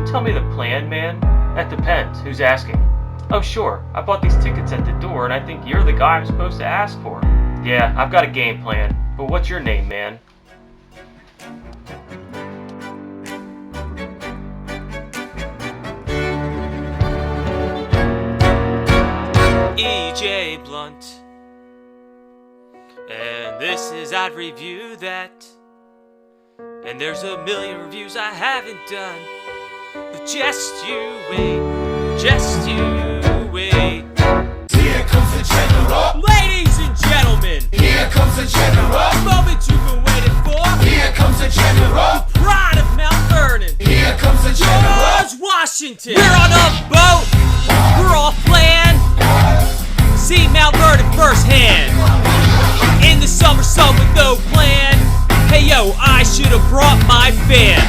tell me the plan, man? That depends. Who's asking? Oh, sure. I bought these tickets at the door, and I think you're the guy I'm supposed to ask for. Yeah, I've got a game plan. But what's your name, man? E.J. Blunt, and this is I'd Review That, and there's a million reviews I haven't done, but just you wait, just you wait. Here comes the general. Ladies and gentlemen, Here comes the general. the moment you've been waiting for, Here comes the general. the pride of Mount Vernon, Here comes the general. George Washington. We're on a boat, we're off land, see Mount Vernon firsthand. In the summer sun with no plan. Hey yo, I should have brought my fan.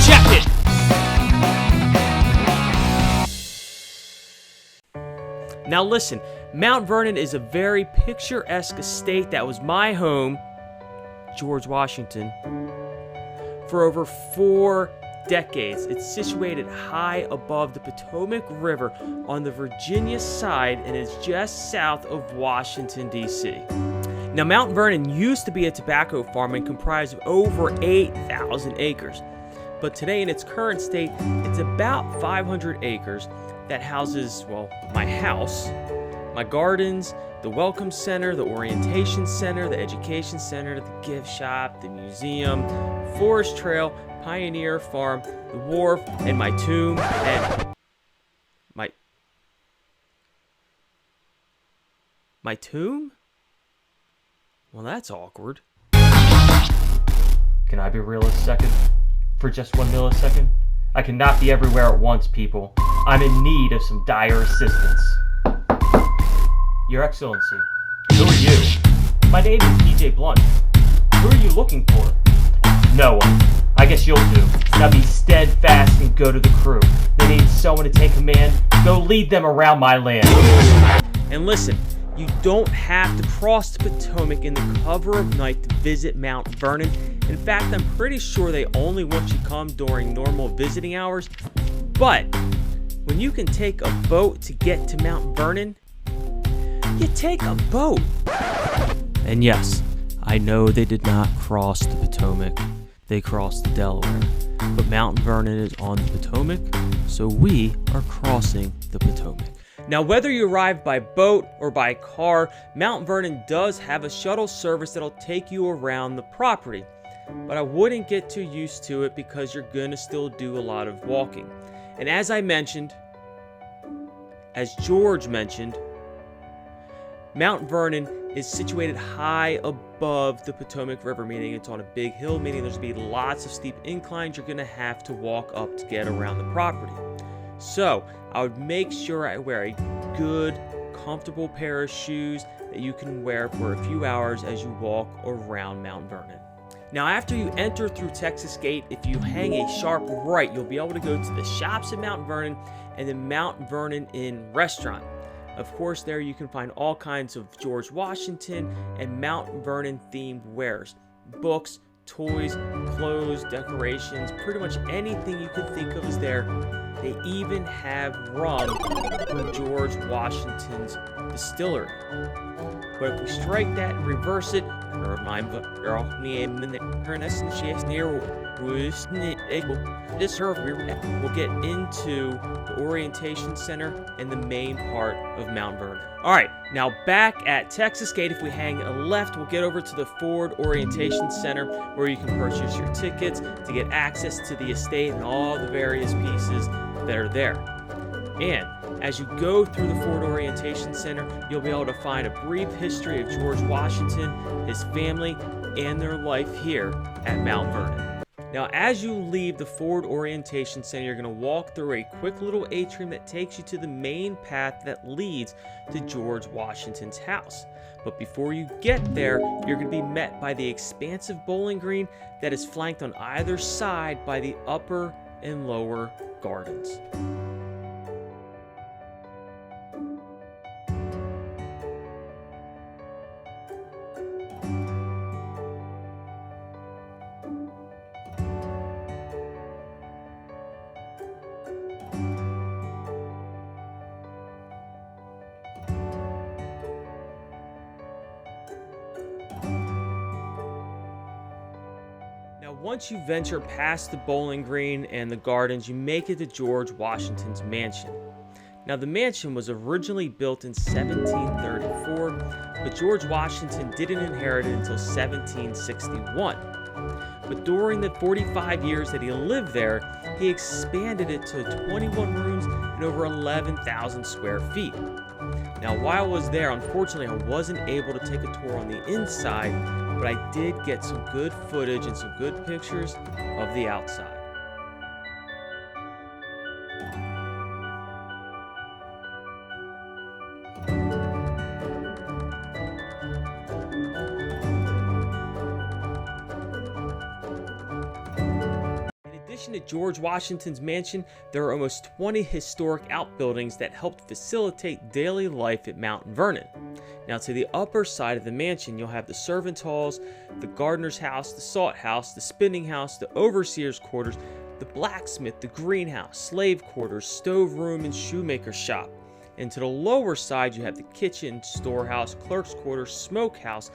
Check it. Now listen, Mount Vernon is a very picturesque estate that was my home, George Washington, for over 4 decades. It's situated high above the Potomac River on the Virginia side and is just south of Washington, D.C. Now, Mount Vernon used to be a tobacco farm and comprised of over 8,000 acres. But today, in its current state, it's about 500 acres that houses, well, my house, my gardens, the Welcome Center, the Orientation Center, the Education Center, the gift shop, the museum, Forest Trail, Pioneer Farm, the wharf, and my tomb, and my tomb? Well, that's awkward. Can I be real a second? For just 1 millisecond? I cannot be everywhere at once, people. I'm in need of some dire assistance. Your Excellency, who are you? My name is E.J. Blunt. Who are you looking for? No one. I guess you'll do. Now be steadfast and go to the crew. They need someone to take command. Go lead them around my land. And listen, you don't have to cross the Potomac in the cover of night to visit Mount Vernon. In fact, I'm pretty sure they only want you to come during normal visiting hours. But when you can take a boat to get to Mount Vernon, you take a boat. And yes, I know they did not cross the Potomac. They crossed the Delaware. But Mount Vernon is on the Potomac, so we are crossing the Potomac. Now, whether you arrive by boat or by car, Mount Vernon does have a shuttle service that'll take you around the property. But I wouldn't get too used to it because you're gonna still do a lot of walking. And as I mentioned, as George mentioned, Mount Vernon is situated high above the Potomac River, meaning it's on a big hill, meaning there's going to be lots of steep inclines you're going to have to walk up to get around the property. So, I would make sure I wear a good, comfortable pair of shoes that you can wear for a few hours as you walk around Mount Vernon. Now, after you enter through Texas Gate, if you hang a sharp right, you'll be able to go to the shops at Mount Vernon and the Mount Vernon Inn restaurant. Of course, there you can find all kinds of George Washington and Mount Vernon themed wares, books, toys, clothes, decorations, pretty much anything you could think of is there. They even have rum from George Washington's distillery. But if we strike that and reverse it, we'll get into the Orientation Center and the main part of Mount Vernon. Alright, now back at Texas Gate, if we hang left, we'll get over to the Ford Orientation Center where you can purchase your tickets to get access to the estate and all the various pieces that are there. And as you go through the Ford Orientation Center, you'll be able to find a brief history of George Washington, his family, and their life here at Mount Vernon. Now, as you leave the Ford Orientation Center, you're going to walk through a quick little atrium that takes you to the main path that leads to George Washington's house. But before you get there, you're going to be met by the expansive bowling green that is flanked on either side by the upper and lower gardens. once you venture past the bowling green and the gardens, you make it to George Washington's mansion. Now, the mansion was originally built in 1734, but George Washington didn't inherit it until 1761. But during the 45 years that he lived there, he expanded it to 21 rooms and over 11,000 square feet. Now, while I was there, unfortunately, I wasn't able to take a tour on the inside, but I did get some good footage and some good pictures of the outside. In addition to George Washington's mansion, there are almost 20 historic outbuildings that helped facilitate daily life at Mount Vernon. Now, to the upper side of the mansion, you'll have the servants' halls, the gardener's house, the salt house, the spinning house, the overseer's quarters, the blacksmith, the greenhouse, slave quarters, stove room, and shoemaker's shop. And to the lower side, you have the kitchen, storehouse, clerk's quarters, smokehouse,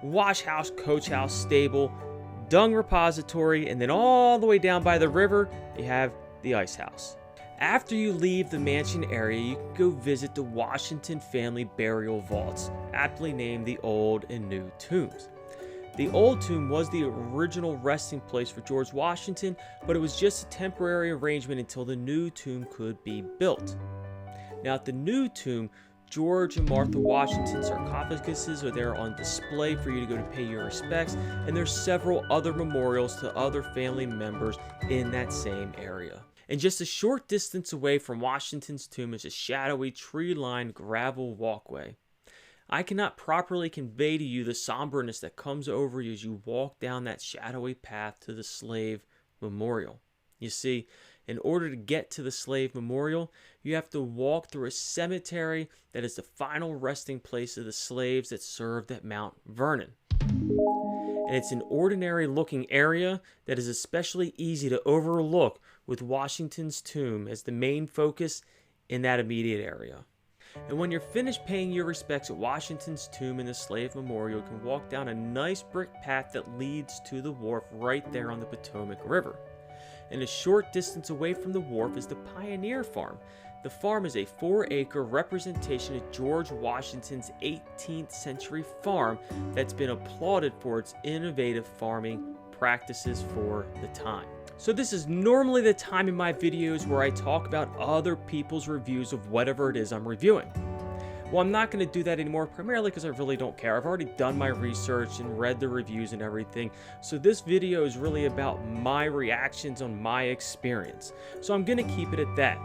wash house, coach house, stable, dung repository, and then all the way down by the river, you have the ice house. After you leave the mansion area, you can go visit the Washington family burial vaults, aptly named the Old and New Tombs. The Old Tomb was the original resting place for George Washington, but it was just a temporary arrangement until the New Tomb could be built. Now, at the New Tomb, George and Martha Washington sarcophaguses are there on display for you to go to pay your respects, and there's several other memorials to other family members in that same area. And just a short distance away from Washington's tomb is a shadowy, tree-lined gravel walkway. I cannot properly convey to you the somberness that comes over you as you walk down that shadowy path to the slave memorial. You see, in order to get to the slave memorial, you have to walk through a cemetery that is the final resting place of the slaves that served at Mount Vernon. And it's an ordinary looking area that is especially easy to overlook, with Washington's tomb as the main focus in that immediate area. And when you're finished paying your respects at Washington's tomb in the slave memorial, you can walk down a nice brick path that leads to the wharf right there on the Potomac River. And a short distance away from the wharf is the Pioneer Farm. The farm is a 4-acre representation of George Washington's 18th century farm that's been applauded for its innovative farming practices for the time. So this is normally the time in my videos where I talk about other people's reviews of whatever it is I'm reviewing. Well, I'm not going to do that anymore, primarily because I really don't care. I've already done my research and read the reviews and everything. So this video is really about my reactions on my experience. So I'm going to keep it at that.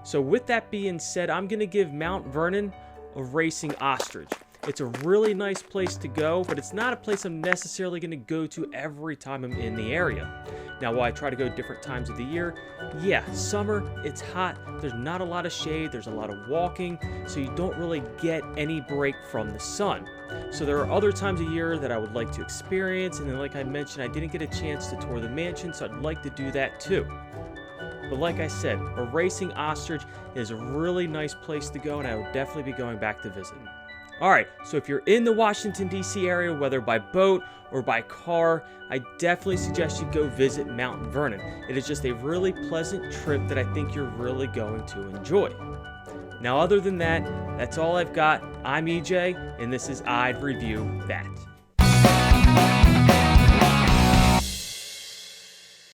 So with that being said, I'm going to give Mount Vernon a racing ostrich. It's a really nice place to go, but it's not a place I'm necessarily going to go to every time I'm in the area. Now, while I try to go different times of the year, yeah, summer, it's hot, there's not a lot of shade, there's a lot of walking, so you don't really get any break from the sun. So there are other times of year that I would like to experience, and then like I mentioned, I didn't get a chance to tour the mansion, so I'd like to do that too. But like I said, a racing ostrich is a really nice place to go, and I will definitely be going back to visit. Alright, so if you're in the Washington, D.C. area, whether by boat or by car, I definitely suggest you go visit Mount Vernon. It is just a really pleasant trip that I think you're really going to enjoy. Now, other than that, that's all I've got. I'm EJ, and this is I'd Review That.